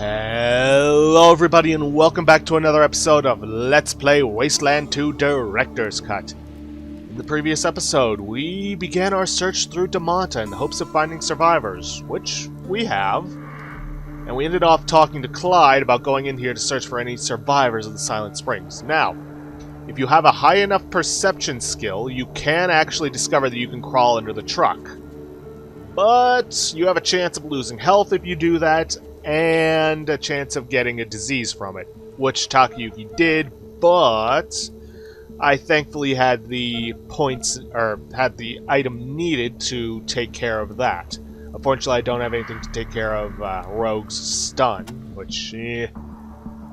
Hello everybody and welcome back to another episode of Let's Play Wasteland 2 Director's Cut. In the previous episode, we began our search through Damonta in the hopes of finding survivors, which we have. And we ended off talking to Clyde about going in here to search for any survivors of the Silent Springs. Now, if you have a high enough perception skill, you can actually discover that you can crawl under the truck. But you have a chance of losing health if you do that, and a chance of getting a disease from it, which Takayuki did, but I thankfully had the points, or had the item needed to take care of that. Unfortunately, I don't have anything to take care of Rogue's stun, which,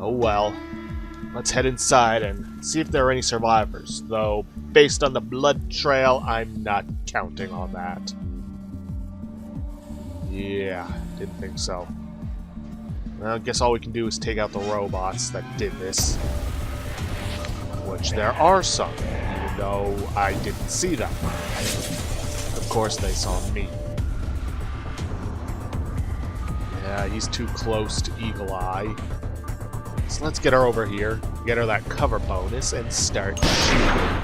oh well. Let's head inside and see if there are any survivors, though based on the blood trail, I'm not counting on that. Yeah, didn't think so. Well, I guess all we can do is take out the robots that did this. Which there are some, even though I didn't see them. Of course they saw me. Yeah, he's too close to Eagle Eye. So let's get her over here, get her that cover bonus, and start shooting.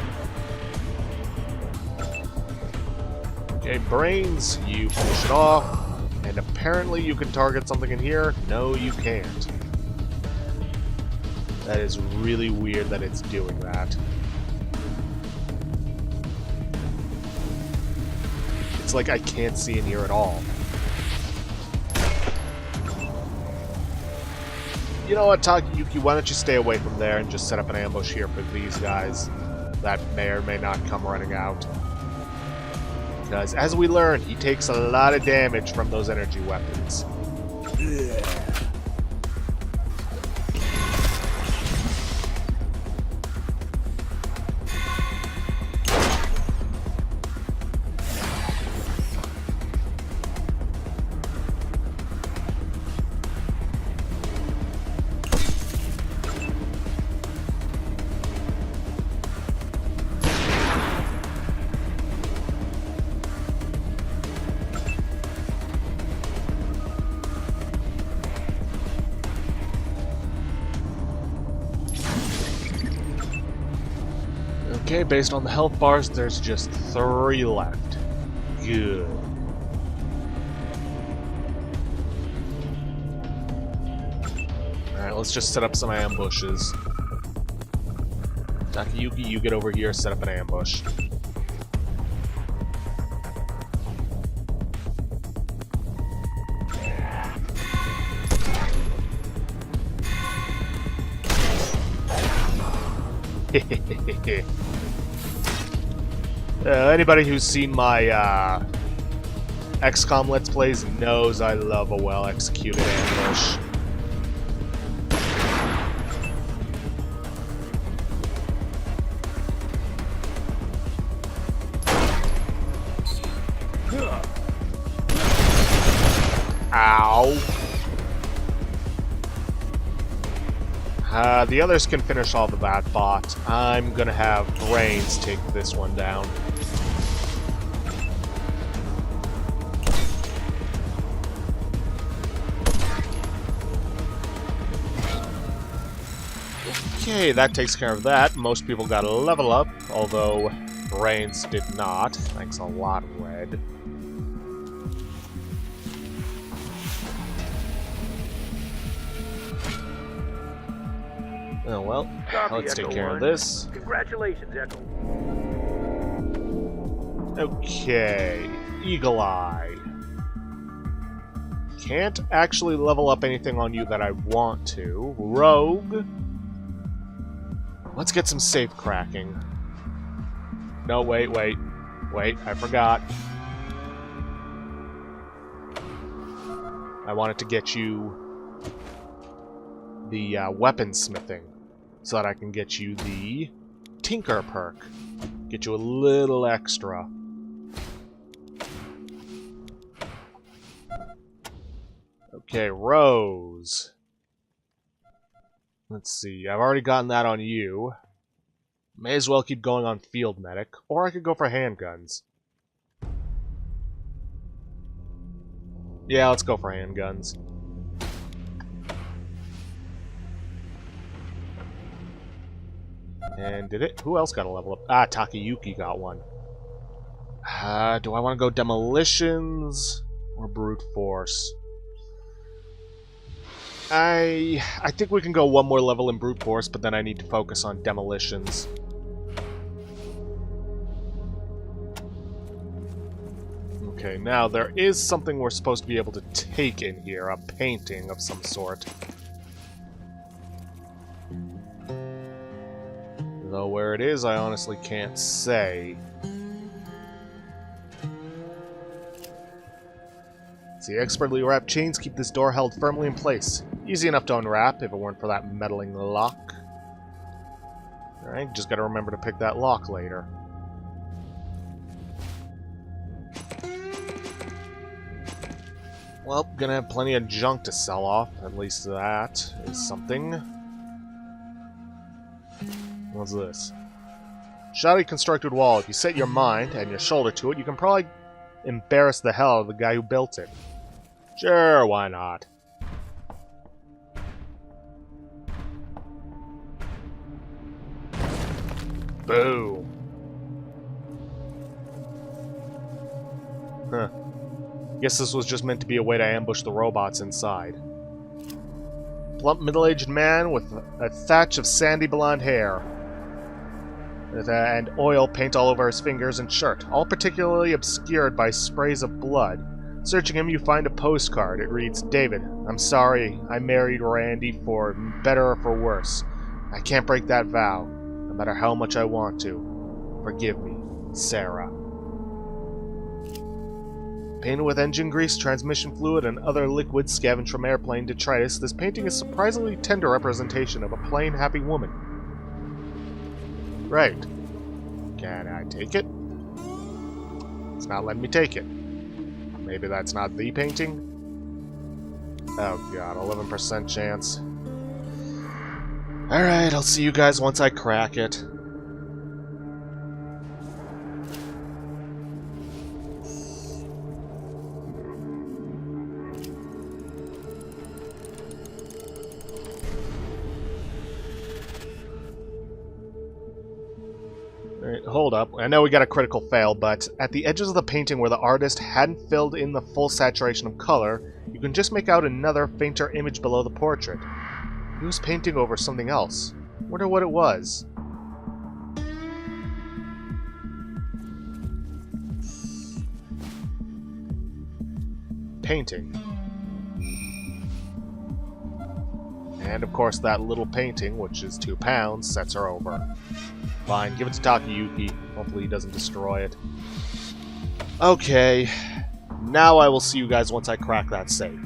Okay, Brains, you finish it off. And apparently you can target something in here. No, you can't. That is really weird that it's doing that. It's like I can't see in here at all. You know what, Takayuki, why don't you stay away from there and just set up an ambush here for these guys that may or may not come running out. Because, as we learned, he takes a lot of damage from those energy weapons. Okay, based on the health bars, there's just 3 left. Good. Alright, let's just set up some ambushes. Takayuki, you get over here, set up an ambush. Anybody who's seen my XCOM Let's Plays knows I love a well-executed ambush. Ow! The others can finish off that bot. I'm gonna have Brains take this one down. Okay, that takes care of that. Most people got a level up, although Brains did not. Thanks a lot, Red. Oh well, let's take care of this. Congratulations, Echo. Okay, Eagle Eye. Can't actually level up anything on you that I want to. Rogue. Let's get some safe cracking. No, wait, I forgot. I wanted to get you the weaponsmithing, so that I can get you the Tinker perk. Get you a little extra. Okay, Rose. Let's see, I've already gotten that on you. May as well keep going on Field Medic, or I could go for handguns. Yeah, let's go for handguns. And did it? Who else got a level up? Ah, Takayuki got one. Do I want to go demolitions or brute force? I think we can go one more level in brute force, but then I need to focus on demolitions. Okay, now there is something we're supposed to be able to take in here, a painting of some sort. Though where it is, I honestly can't say. See, expertly wrapped chains keep this door held firmly in place. Easy enough to unwrap if it weren't for that meddling lock. Alright, just gotta remember to pick that lock later. Well, gonna have plenty of junk to sell off. At least that is something. What's this? Shoddy constructed wall. If you set your mind and your shoulder to it, you can probably embarrass the hell out of the guy who built it. Sure, why not? Boom. Huh. Guess this was just meant to be a way to ambush the robots inside. Plump middle-aged man with a thatch of sandy blonde hair. And oil paint all over his fingers and shirt, all particularly obscured by sprays of blood. Searching him, you find a postcard. It reads, "David, I'm sorry I married Randy for better or for worse. I can't break that vow, no matter how much I want to. Forgive me, Sarah." Painted with engine grease, transmission fluid, and other liquids scavenged from airplane detritus, this painting is a surprisingly tender representation of a plain, happy woman. Right. Can I take it? It's not letting me take it. Maybe that's not the painting? Oh god, 11% chance. Alright, I'll see you guys once I crack it. Hold up. I know we got a critical fail, but at the edges of the painting where the artist hadn't filled in the full saturation of color, you can just make out another, fainter image below the portrait. He was painting over something else. Wonder what it was. Painting. And of course that little painting, which is £2, sets her over. Fine, give it to Takayuki. Hopefully he doesn't destroy it. Okay, now I will see you guys once I crack that safe.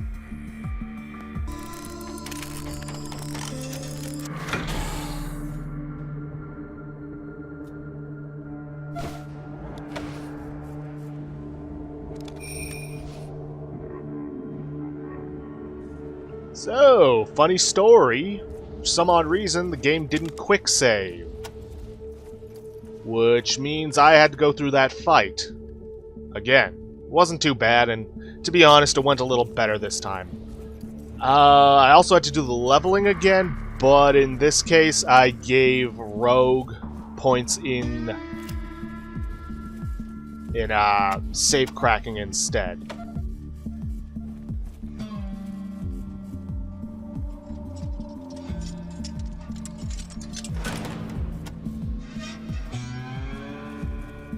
So, funny story. For some odd reason, the game didn't quick save. Which means I had to go through that fight. Again. Wasn't too bad, and to be honest, it went a little better this time. I also had to do the leveling again, but in this case, I gave Rogue points in safe cracking instead.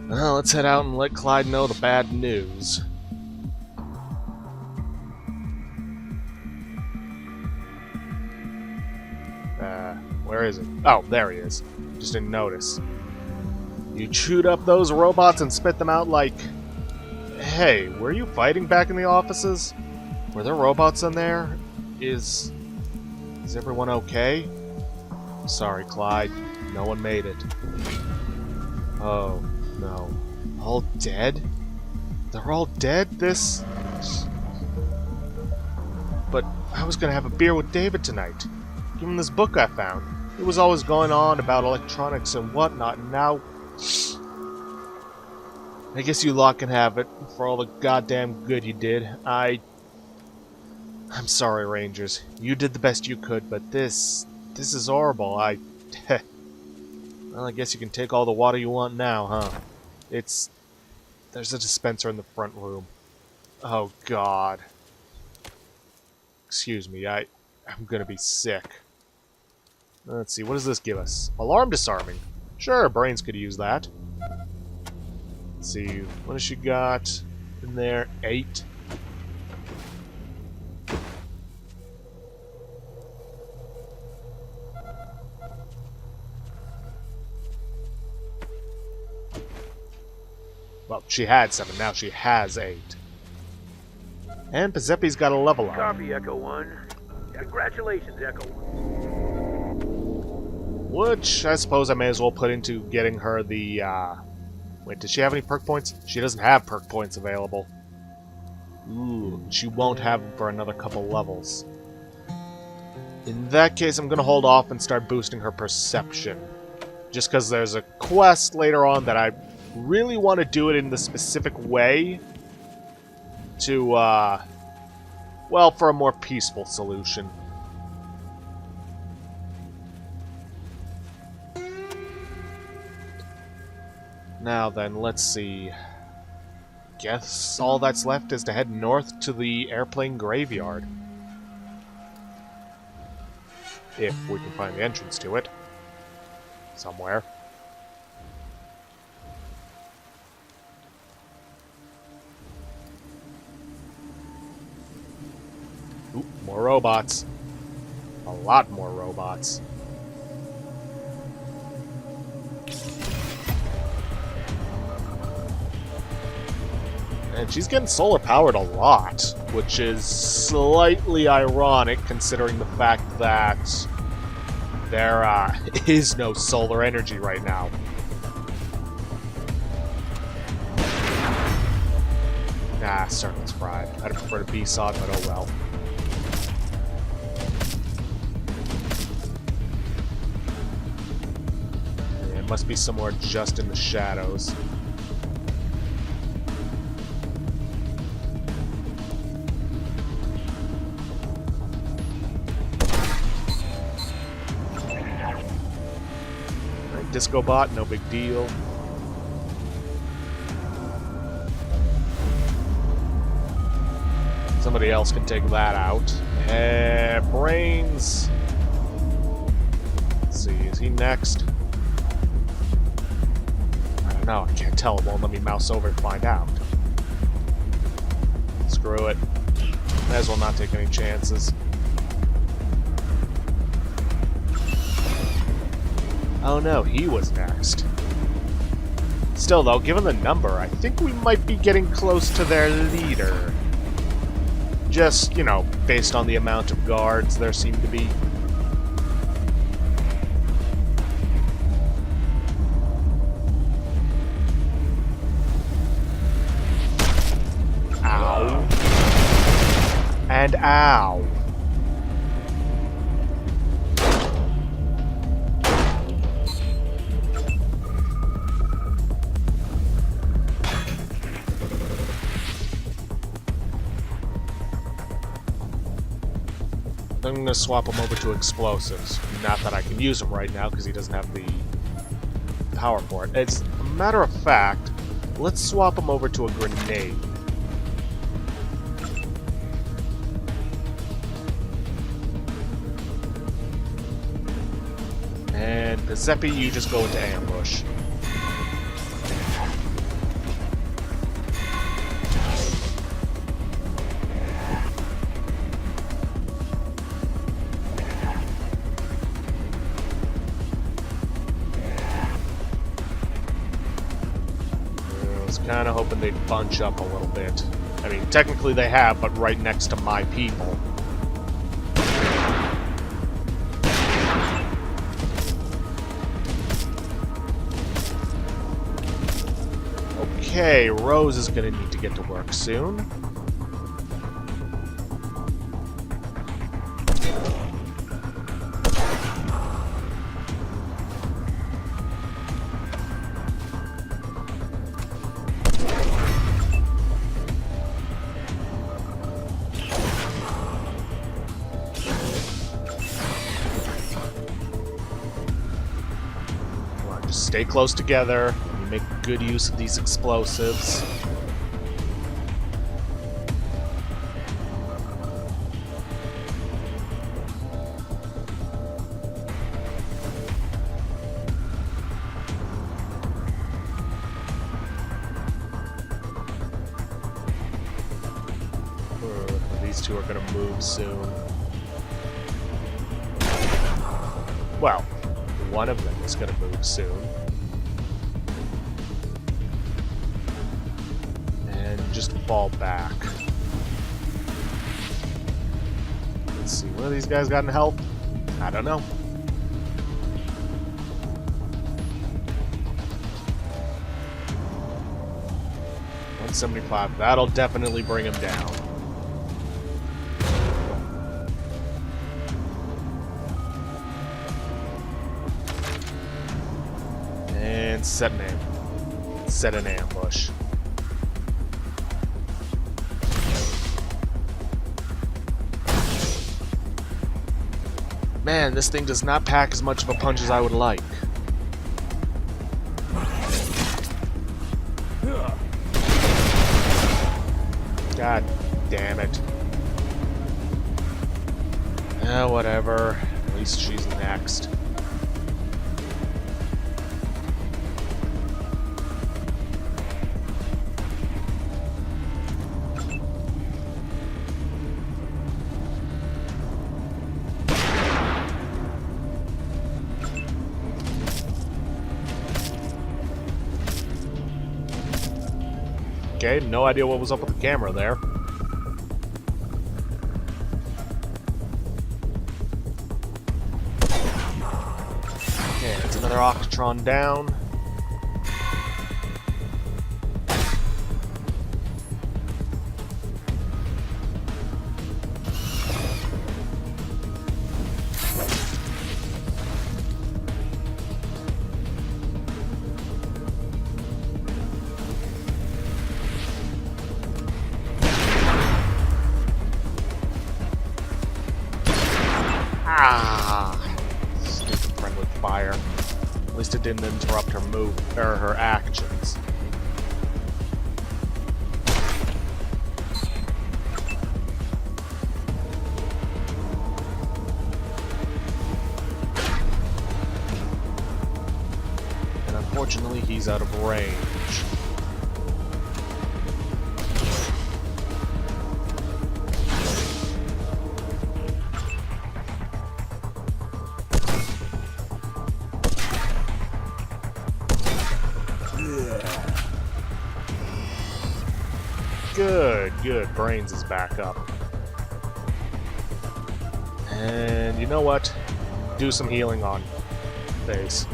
Well, let's head out and let Clyde know the bad news. Where is it? Oh, there he is. Just didn't notice. You chewed up those robots and spit them out like... Hey, were you fighting back in the offices? Were there robots in there? Is everyone okay? Sorry, Clyde. No one made it. Oh... No. All dead? They're all dead? But I was gonna have a beer with David tonight. Give him this book I found. It was always going on about electronics and whatnot, and now... I guess you lot can have it, for all the goddamn good you did. I'm sorry, Rangers. You did the best you could, but this is horrible. Well, I guess you can take all the water you want now, huh? There's a dispenser in the front room. Oh, God. Excuse me, I'm gonna be sick. Let's see, what does this give us? Alarm disarming. Sure, brains could use that. Let's see, what has she got in there? 8. Well, she had 7, now she has 8. And Pazeppi's got a level up. Copy, Echo 1. Congratulations, Echo 1. Which, I suppose I may as well put into getting her the, Wait, does she have any perk points? She doesn't have perk points available. Ooh, she won't have them for another couple levels. In that case, I'm gonna hold off and start boosting her perception. Just because there's a quest later on that I really want to do it in the specific way to, well, for a more peaceful solution. Now then, let's see. Guess all that's left is to head north to the airplane graveyard. If we can find the entrance to it. Somewhere. Ooh, more robots. A lot more robots. And she's getting solar powered a lot, which is slightly ironic considering the fact that there is no solar energy right now. Nah, Circle's fried. I'd prefer to B-Sod, but oh well. Yeah, it must be somewhere just in the shadows. Disco bot, no big deal. Somebody else can take that out. Brains. Let's see, is he next? I don't know, I can't tell. It won't let me mouse over to find out. Screw it. May as well not take any chances. Oh no, he was next. Still though, given the number, I think we might be getting close to their leader. Just, you know, based on the amount of guards there seem to be. Ow. And ow. I'm going to swap him over to explosives. Not that I can use him right now because he doesn't have the power for it. As a matter of fact, let's swap him over to a grenade. And Pazeppi, you just go into ambush. Kind of hoping they'd bunch up a little bit. I mean, technically they have, but right next to my people. Okay, Rose is going to need to get to work soon. Just stay close together. You make good use of these explosives. These two are going to move soon. Well, one of them is going to move soon. And just fall back. Let's see, what have these guys got in health? I don't know. $175. That'll definitely bring him down. And set an ambush. Man, this thing does not pack as much of a punch as I would like. God damn it. Whatever. At least she's next. Okay, no idea what was up with the camera there. Okay, that's another Octron down. Stupid friend with fire. At least it didn't interrupt her her actions. And unfortunately, he's out of range. Good. Brains is back up. And you know what? Do some healing on Face.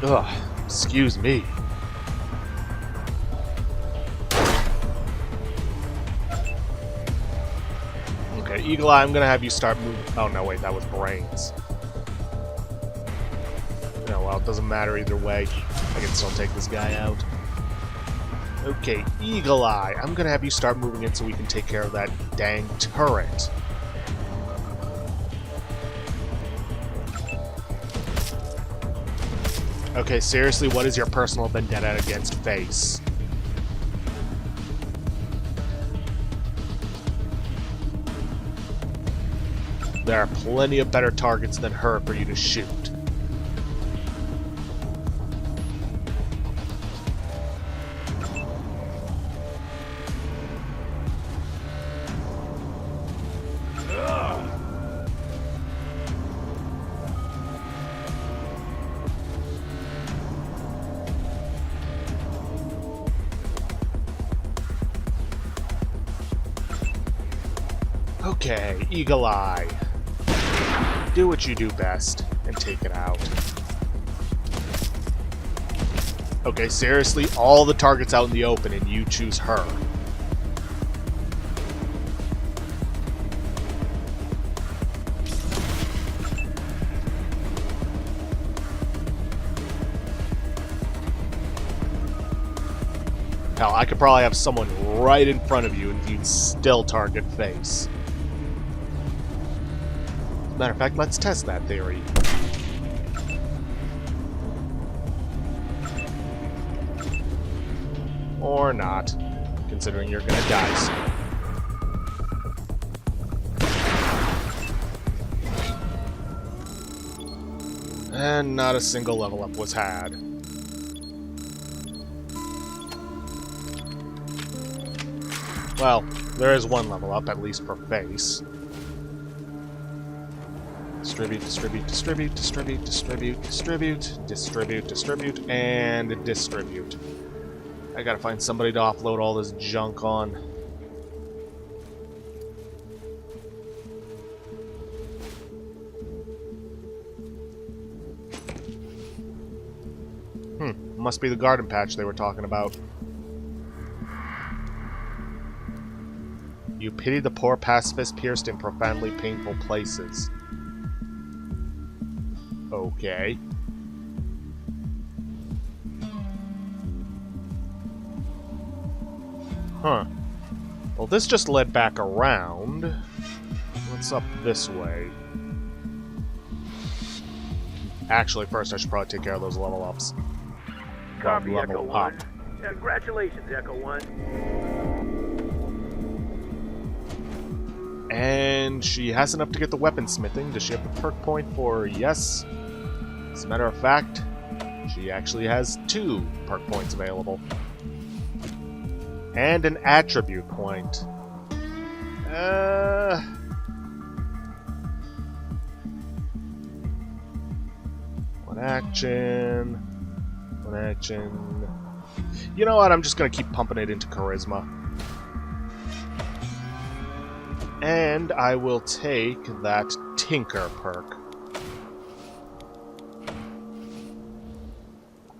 Ugh, excuse me. Okay, Eagle Eye, I'm gonna have you start moving. Oh no, wait, that was Brains. No, well, it doesn't matter either way. I can still take this guy out. Okay, Eagle Eye, I'm gonna have you start moving in so we can take care of that dang turret. Okay, seriously, what is your personal vendetta against Face? There are plenty of better targets than her for you to shoot. Okay, Eagle Eye. Do what you do best and take it out. Okay, seriously, all the targets out in the open and you choose her. Hell, I could probably have someone right in front of you and you'd still target Face. Matter of fact, let's test that theory. Or not, considering you're gonna die soon. And not a single level up was had. Well, there is one level up, at least per face. Distribute, distribute, distribute, distribute, distribute, distribute, distribute, distribute, and distribute. I gotta find somebody to offload all this junk on. Must be the garden patch they were talking about. You pity the poor pacifist pierced in profoundly painful places. Okay. Huh. Well, this just led back around. What's up this way? Actually, first I should probably take care of those level ups. Copy, Level Echo up. 1. Congratulations, Echo 1. And she has enough to get the weaponsmithing. Does she have the perk point for yes? As a matter of fact, she actually has 2 perk points available. And an attribute point. One action. One action. You know what? I'm just gonna keep pumping it into charisma. And I will take that Tinker perk.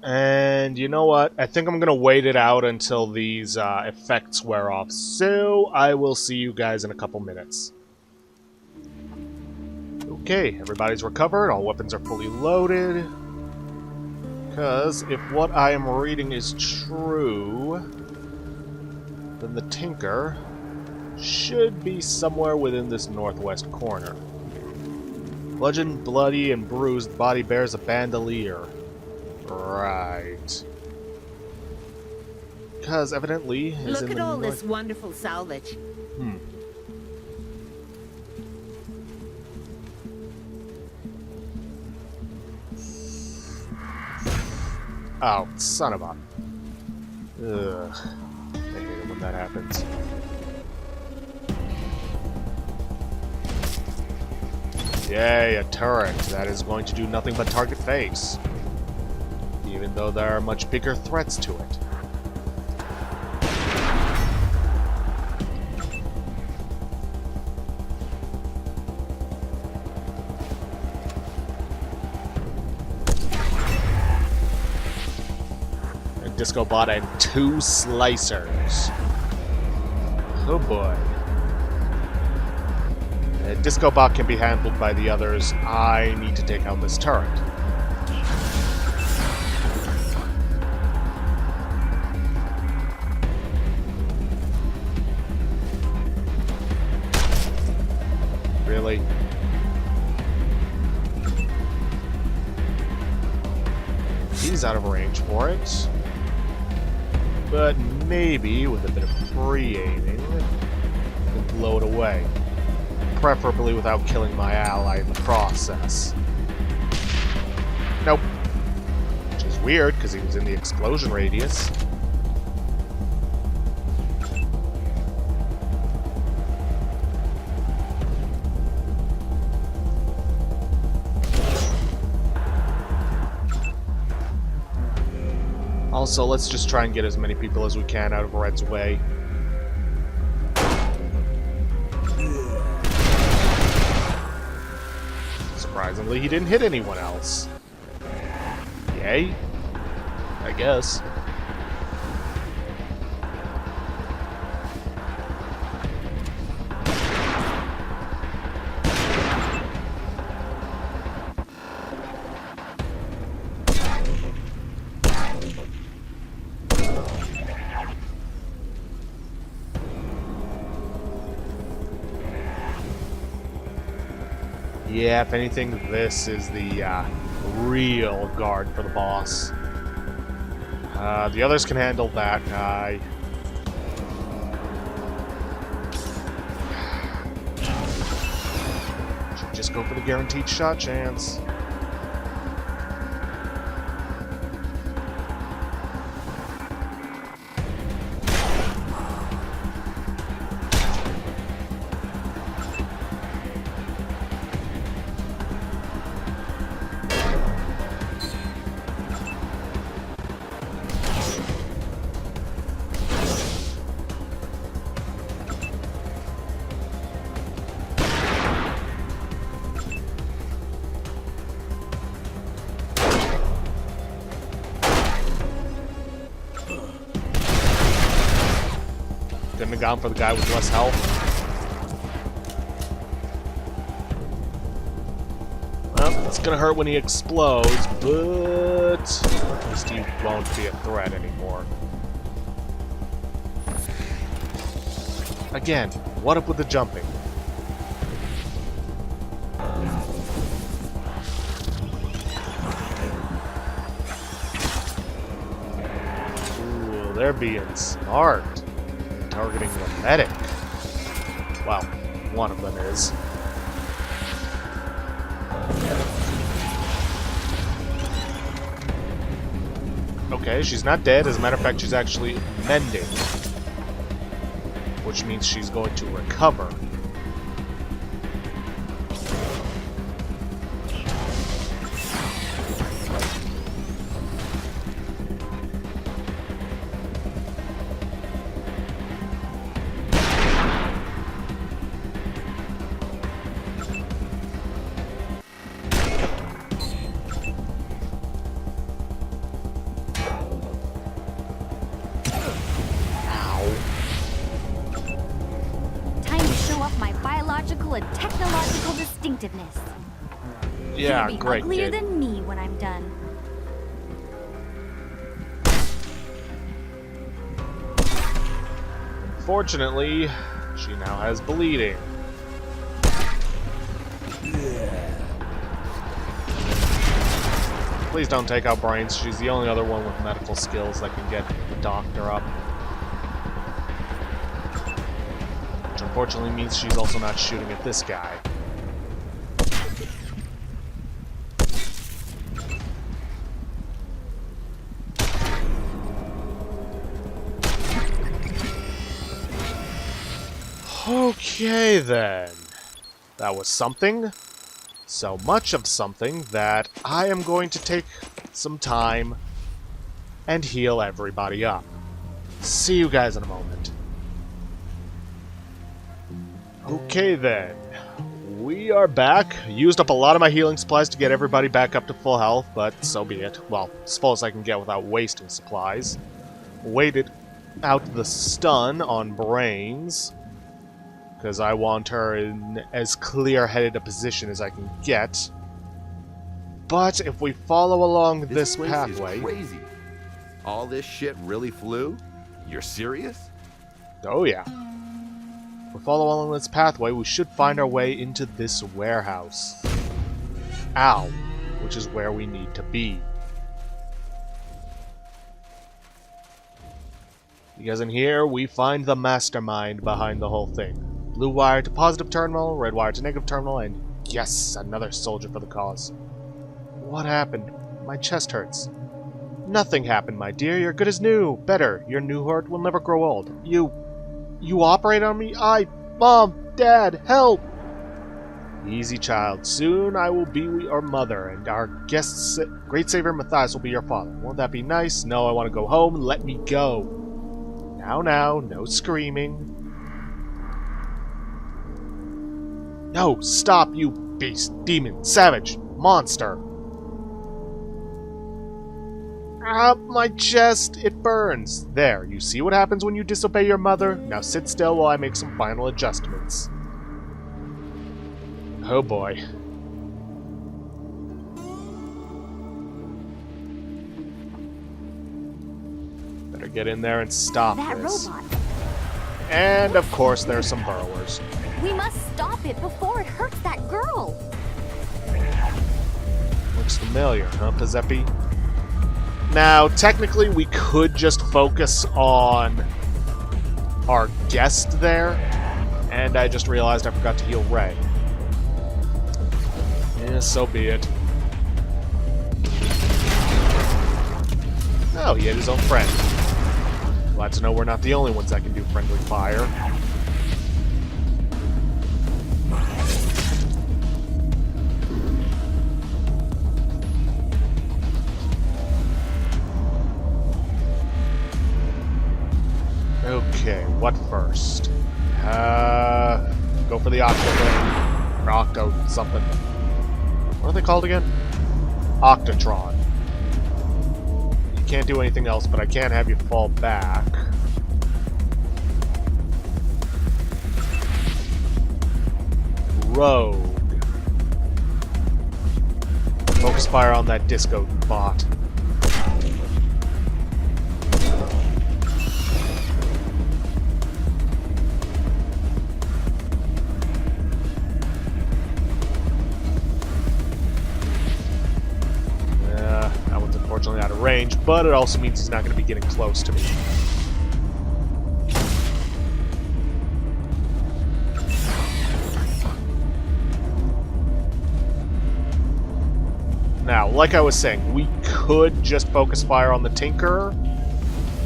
And you know what? I think I'm going to wait it out until these effects wear off. So I will see you guys in a couple minutes. Okay, everybody's recovered. All weapons are fully loaded. Because if what I am reading is true, then the Tinker should be somewhere within this northwest corner. Bludgeoned, bloody, and bruised body bears a bandolier. Right. Because evidently is Look in at the all north. this wonderful salvage. Oh, son of a... Ugh. I hate it when that happens. Yay, a turret. That is going to do nothing but target face. Even though there are much bigger threats to it. A disco bot and 2 slicers. Oh boy. A disco bot can be handled by the others. I need to take out this turret. Really? He's out of range for it. But maybe with a bit of pre-aiming, I can blow it away. Preferably without killing my ally in the process. Nope. Which is weird, because he was in the explosion radius. Also, let's just try and get as many people as we can out of Red's way. Surprisingly, he didn't hit anyone else. Yay? I guess. Yeah, if anything, this is the real guard for the boss. The others can handle that guy. Should just go for the guaranteed shot chance. Couldn't have gone for the guy with less health. Well, it's gonna hurt when he explodes, but at least he won't be a threat anymore. Again, what up with the jumping? Ooh, they're being smart. Targeting the medic. Well, one of them is. Okay, she's not dead. As a matter of fact, she's actually mending. Which means she's going to recover. And technological distinctiveness. Yeah, You'll be great. uglier than me when I'm done. Fortunately, she now has bleeding. Please don't take out Brains. She's the only other one with medical skills that can get the doctor up. Which unfortunately means she's also not shooting at this guy. Okay then. That was something. So much of something that I am going to take some time and heal everybody up. See you guys in a moment. Okay then. We are back. Used up a lot of my healing supplies to get everybody back up to full health, but so be it. Well, as full as I can get without wasting supplies. Waited out the stun on Brains, because I want her in as clear-headed a position as I can get. But if we follow along this pathway... Is crazy. All this shit really flew? You're serious? Oh yeah. If we follow along this pathway, we should find our way into this warehouse. Ow. Which is where we need to be. Because in here, we find the mastermind behind the whole thing. Blue wire to positive terminal, red wire to negative terminal, and yes, another soldier for the cause. What happened? My chest hurts. Nothing happened, my dear. You're good as new. Better. Your new heart will never grow old. You operate on me? Mom, Dad, help! Easy, child. Soon I will be your mother, and our great savior Matthias will be your father. Won't that be nice? No, I want to go home. Let me go. Now, no screaming. No, stop, you beast, demon, savage, monster! Ah, my chest, it burns. There, you see what happens when you disobey your mother? Now sit still while I make some final adjustments. Oh boy. Better get in there and stop this. Robot. And of course there's some burrowers. We must stop it before it hurts that girl. looks familiar, huh, Pazeppi? Now, technically, we could just focus on our guest there, and I just realized I forgot to heal Ray. Yeah, so be it. Oh, he had his own friend. Glad to know we're not the only ones that can do friendly fire. Okay, what first? Go for the Octo thing. Or Octo something. What are they called again? Octotron. You can't do anything else, but I can have you fall back. Rogue. Focus fire on that disco bot. Unfortunately out of range, but it also means he's not going to be getting close to me. Now, like I was saying, we could just focus fire on the Tinkerer,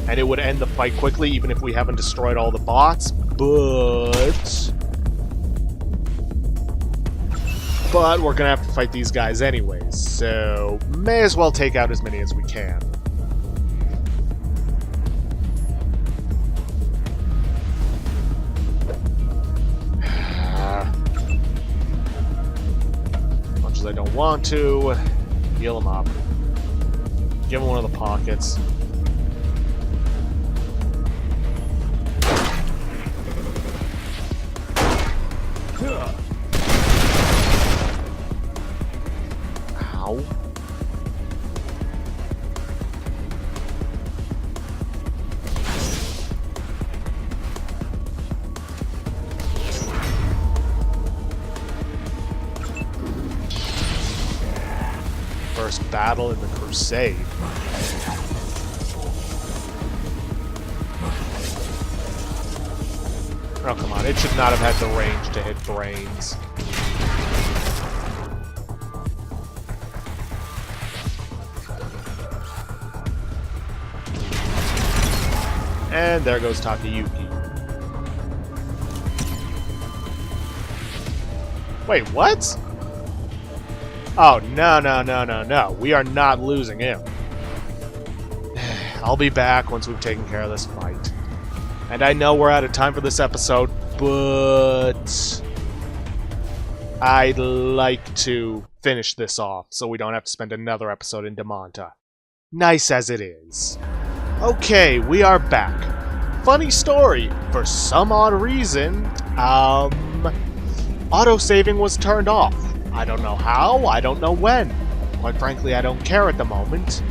and it would end the fight quickly, even if we haven't destroyed all the bots, But we're gonna have to fight these guys anyways, so may as well take out as many as we can. As much as I don't want to, heal him up. Give him one of the pockets. Ow. First battle in the Crusade. Oh, come on. It should not have had the range to hit brains. And there goes Takayuki. Wait, what? Oh, no. We are not losing him. I'll be back once we've taken care of this fight. And I know we're out of time for this episode, but I'd like to finish this off so we don't have to spend another episode in Damonta. Nice as it is. Okay, we are back. Funny story. For some odd reason, autosaving was turned off. I don't know how, I don't know when. Quite frankly, I don't care at the moment.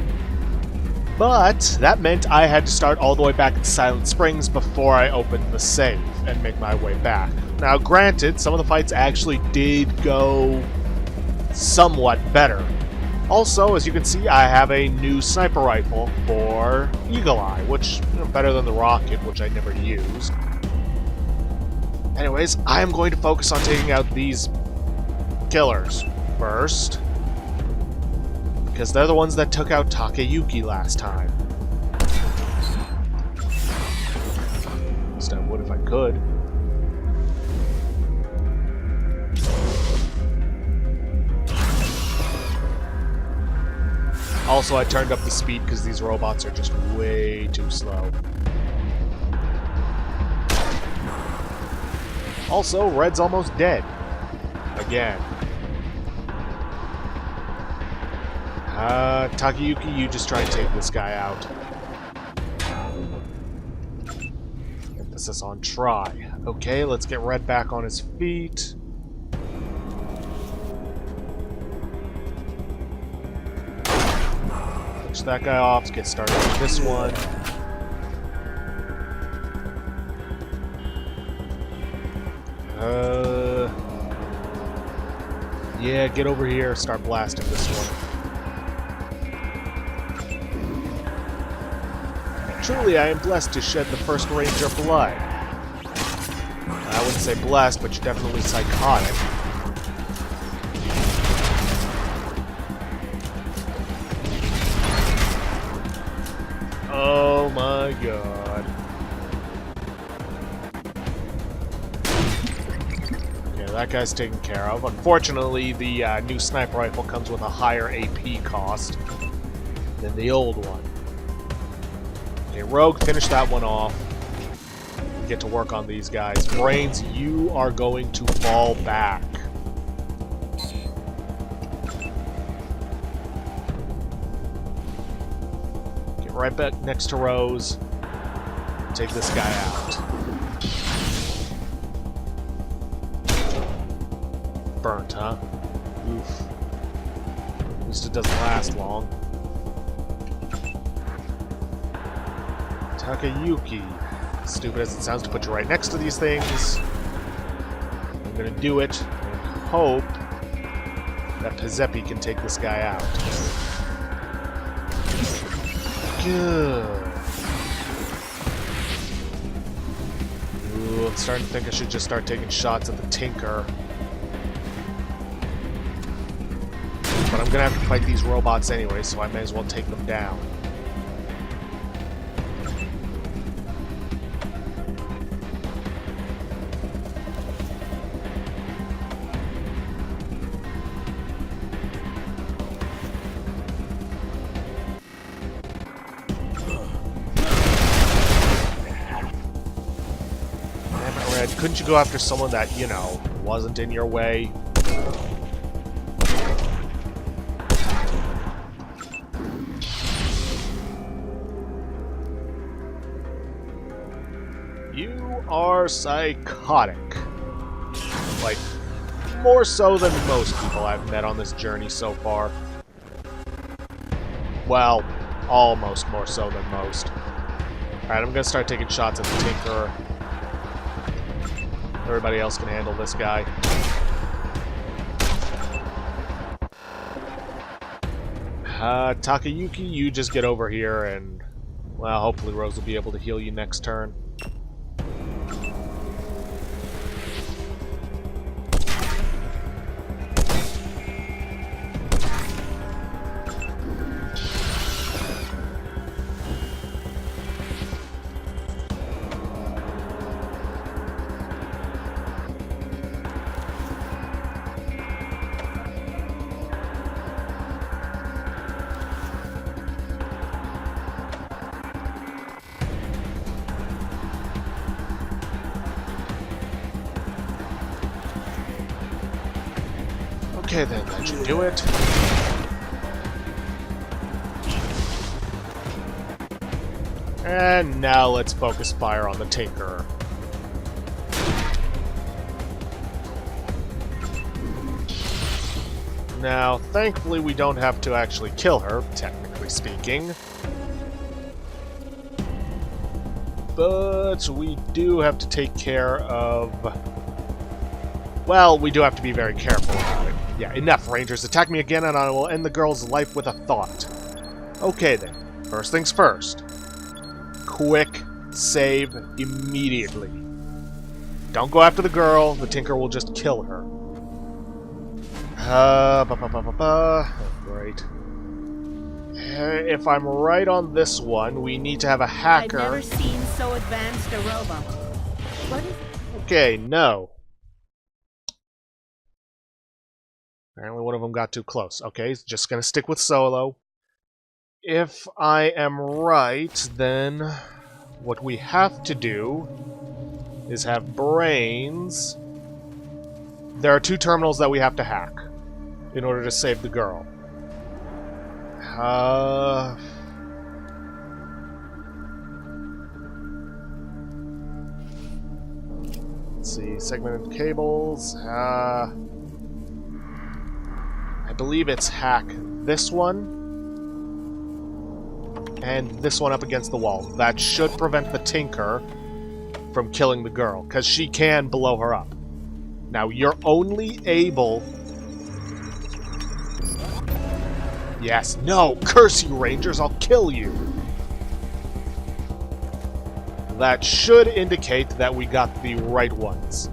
But that meant I had to start all the way back at Silent Springs before I opened the save and make my way back. Now, granted, some of the fights actually did go somewhat better. Also, as you can see, I have a new sniper rifle for Eagle Eye, which is better than the rocket, which I never used. Anyways, I am going to focus on taking out these killers first, because they're the ones that took out Takayuki last time. At least I would if I could. Also, I turned up the speed because these robots are just way too slow. Also, Red's almost dead. Again. Takayuki, you just try and take this guy out. Emphasis on try. Okay, let's get Red back on his feet. Finish that guy off, get started with this one. Yeah, get over here, start blasting this one. Truly, I am blessed to shed the first Ranger blood. I wouldn't say blessed, but you're definitely psychotic. Oh my god. Okay, that guy's taken care of. Unfortunately, the new sniper rifle comes with a higher AP cost than the old one. Okay, Rogue, finish that one off. We get to work on these guys. Brains, you are going to fall back. Get right back next to Rose. Take this guy out. Burnt, huh? Oof. At least it doesn't last long. Takayuki. Stupid as it sounds to put you right next to these things. I'm gonna do it and hope that Pizepi can take this guy out. Good. Ooh, I'm starting to think I should just start taking shots at the Tinker. But I'm gonna have to fight these robots anyway, so I may as well take them down. Couldn't you go after someone that, you know, wasn't in your way? You are psychotic. Like, more so than most people I've met on this journey so far. Well, almost more so than most. Alright, I'm gonna start taking shots at the Tinker. Everybody else can handle this guy. Takayuki, you just get over here and, well, hopefully Rose will be able to heal you next turn. Okay then, that should do it. And now let's focus fire on the Tinker. Now, thankfully we don't have to actually kill her, technically speaking. But we do have to take care of... Well, we do have to be very careful about it. Yeah, enough, Rangers. Attack me again and I will end the girl's life with a thought. Okay then. First things first. Quick save immediately. Don't go after the girl. The Tinker will just kill her. Great. If I'm right on this one, we need to have a hacker. I've never seen so advanced a robot. What is... Okay, no. Apparently one of them got too close. Okay, he's just gonna stick with Solo. If I am right, then what we have to do is have Brains. There are two terminals that we have to hack in order to save the girl. Let's see, segmented cables. I believe it's hack this one and this one up against the wall. That should prevent the Tinker from killing the girl, because she can blow her up. Now, you're only able... Yes, no! Curse you, Rangers! I'll kill you! that should indicate that we got the right ones.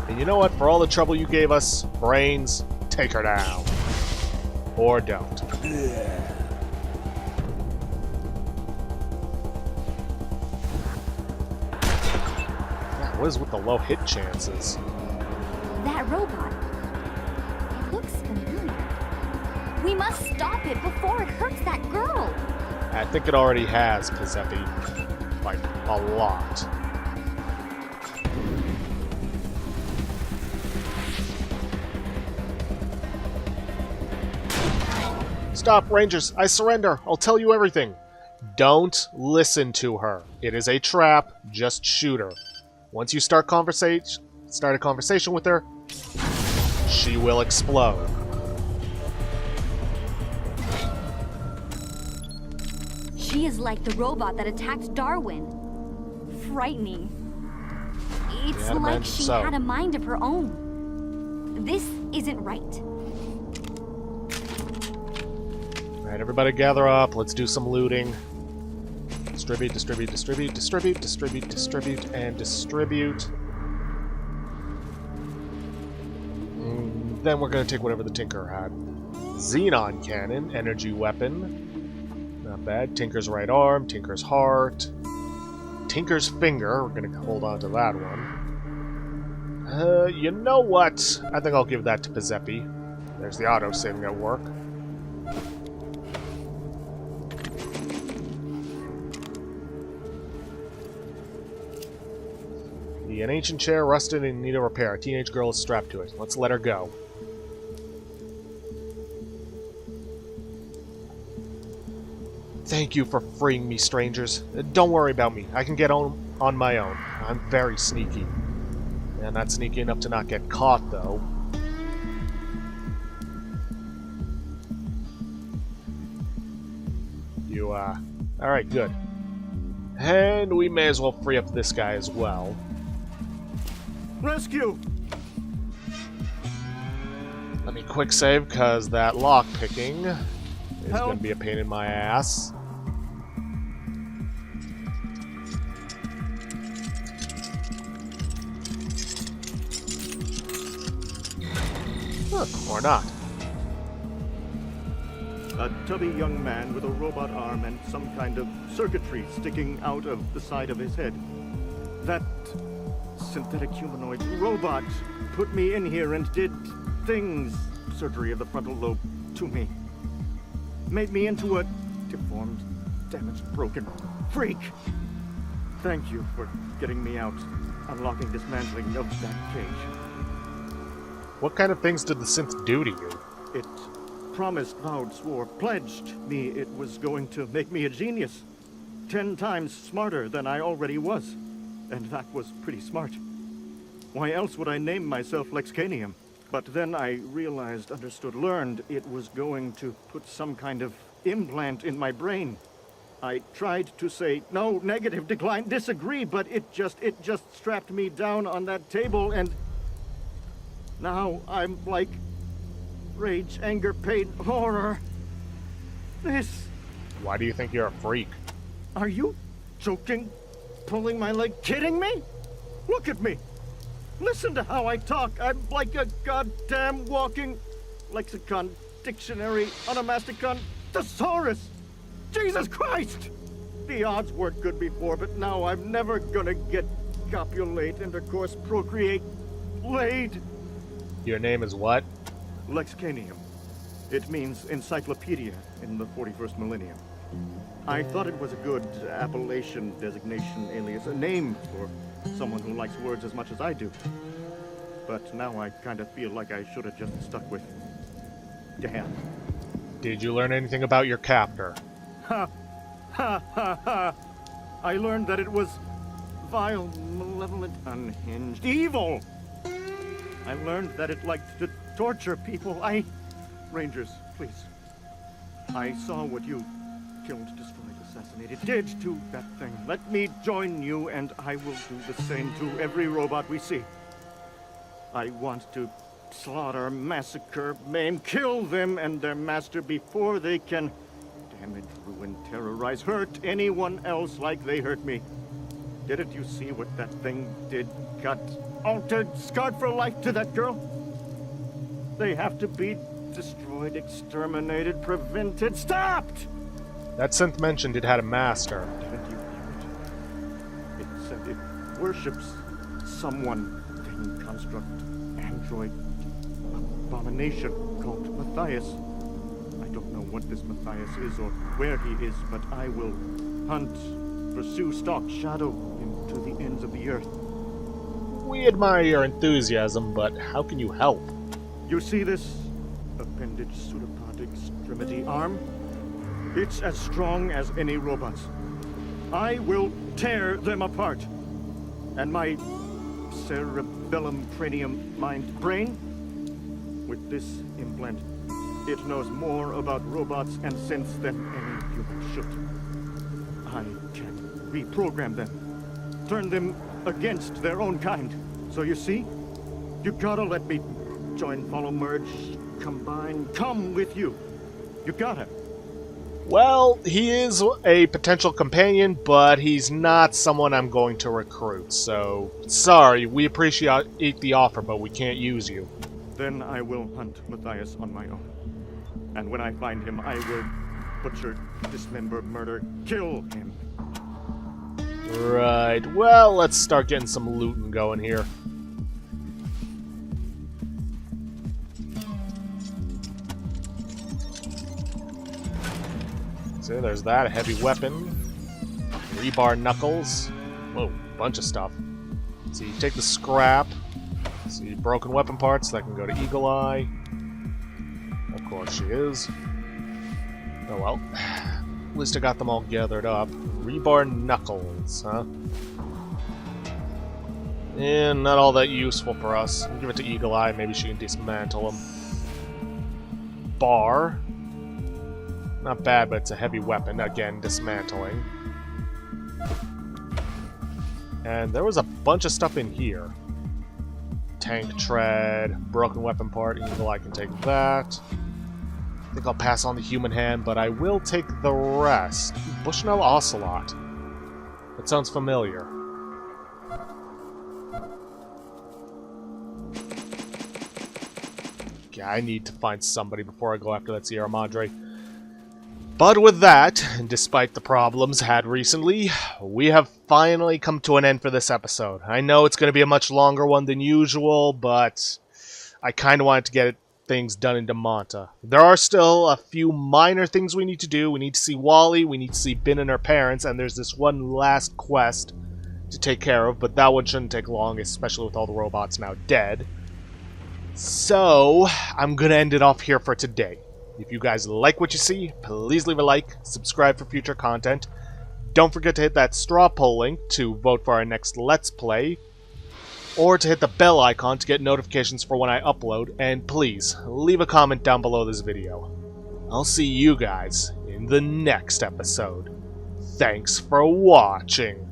And you know what? For all the trouble you gave us, Brains, take her down. Or don't. Yeah, what is with the low hit chances? That robot. It looks familiar. We must stop it before it hurts that girl. I think it already has, Giuseppe. Like, a lot. Stop, Rangers! I surrender! I'll tell you everything! Don't listen to her. It is a trap. Just shoot her. Once you start a conversation with her, she will explode. She is like the robot that attacked Darwin. Frightening. It's like she had a mind of her own. This isn't right. Alright, everybody gather up. Let's do some looting. Distribute, distribute, distribute, distribute, distribute, distribute, and distribute. Then we're going to take whatever the Tinker had. Xenon Cannon, Energy Weapon. Not bad. Tinker's right arm, Tinker's heart. Tinker's finger. We're going to hold on to that one. You know what? I think I'll give that to Giuseppe. There's the auto-saving at work. An ancient chair, rusted and in need of repair. A teenage girl is strapped to it. Let's let her go. Thank you for freeing me, strangers. Don't worry about me. I can get on my own. I'm very sneaky. And not sneaky enough to not get caught, though. Alright, good. And we may as well free up this guy as well. Rescue! Let me quick save, because that lock picking is going to be a pain in my ass. Look, or not. A tubby young man with a robot arm and some kind of circuitry sticking out of the side of his head. That synthetic humanoid robot put me in here and did things, surgery of the frontal lobe, to me. Made me into a deformed, damaged, broken freak. Thank you for getting me out, unlocking dismantling of that cage. What kind of things did the synth do to you? It promised, vowed, swore, pledged me it was going to make me a genius. 10 times smarter than I already was. And that was pretty smart. Why else would I name myself Lexcanium? But then I realized, understood, learned it was going to put some kind of implant in my brain. I tried to say, no, negative, decline, disagree, but it just strapped me down on that table, and now I'm like rage, anger, pain, horror. This. Why do you think you're a freak? Are you joking? Pulling my leg? Kidding me? Look at me. Listen to how I talk. I'm like a goddamn walking lexicon, dictionary, onomasticon, thesaurus. Jesus Christ! The odds weren't good before, but now I'm never gonna get copulate, intercourse, procreate, laid. Your name is what? Lexcanium. It means encyclopedia in the 41st millennium. I thought it was a good appellation, designation, alias, a name for someone who likes words as much as I do. But now I kind of feel like I should have just stuck with damn. Did you learn anything about your captor? Ha! Ha ha ha! I learned that it was vile, malevolent, unhinged, evil! I learned that it liked to torture people. Rangers, please. I saw what you killed, destroyed, assassinated, did to that thing. Let me join you, and I will do the same to every robot we see. I want to slaughter, massacre, maim, kill them and their master before they can damage, ruin, terrorize, hurt anyone else like they hurt me. Didn't you see what that thing did? Got altered, scarred for life to that girl? They have to be destroyed, exterminated, prevented, stopped! That synth mentioned it had a master. Didn't you hear it? It said it worships someone, thing, construct, android, abomination called Matthias. I don't know what this Matthias is or where he is, but I will hunt, pursue, stalk, shadow him to the ends of the earth. We admire your enthusiasm, but how can you help? You see this appendage, pseudopod, extremity, arm? It's as strong as any robot's. I will tear them apart. And my cerebellum, cranium, mind, brain, with this implant, it knows more about robots and synths than any human should. I can reprogram them, turn them against their own kind. So you see, you gotta let me join, follow, merge, combine, come with you. You gotta. Well, he is a potential companion, but he's not someone I'm going to recruit, so sorry, we appreciate the offer, but we can't use you. Then I will hunt Matthias on my own. And when I find him, I will butcher, dismember, murder, kill him. Right, well, let's start getting some looting going here. See, there's that, a heavy weapon, rebar knuckles, whoa, bunch of stuff. So you take the scrap, see broken weapon parts, that can go to Eagle Eye. Of course she is. Oh well, at least I got them all gathered up. Rebar knuckles, huh? And not all that useful for us. We'll give it to Eagle Eye, maybe she can dismantle him. Bar. Not bad, but it's a heavy weapon. Again, dismantling. And there was a bunch of stuff in here. Tank tread, broken weapon part, Eagle Eye can take that. I think I'll pass on the human hand, but I will take the rest. Bushnell Ocelot. That sounds familiar. Yeah, I need to find somebody before I go after that Sierra Madre. But with that, and despite the problems had recently, we have finally come to an end for this episode. I know it's going to be a much longer one than usual, but I kind of wanted to get things done in Damonta. There are still a few minor things we need to do. We need to see Wally, we need to see Ben and her parents, and there's this one last quest to take care of, but that one shouldn't take long, especially with all the robots now dead. So, I'm going to end it off here for today. If you guys like what you see, please leave a like, subscribe for future content. Don't forget to hit that straw poll link to vote for our next Let's Play, or to hit the bell icon to get notifications for when I upload, and please, leave a comment down below this video. I'll see you guys in the next episode. Thanks for watching.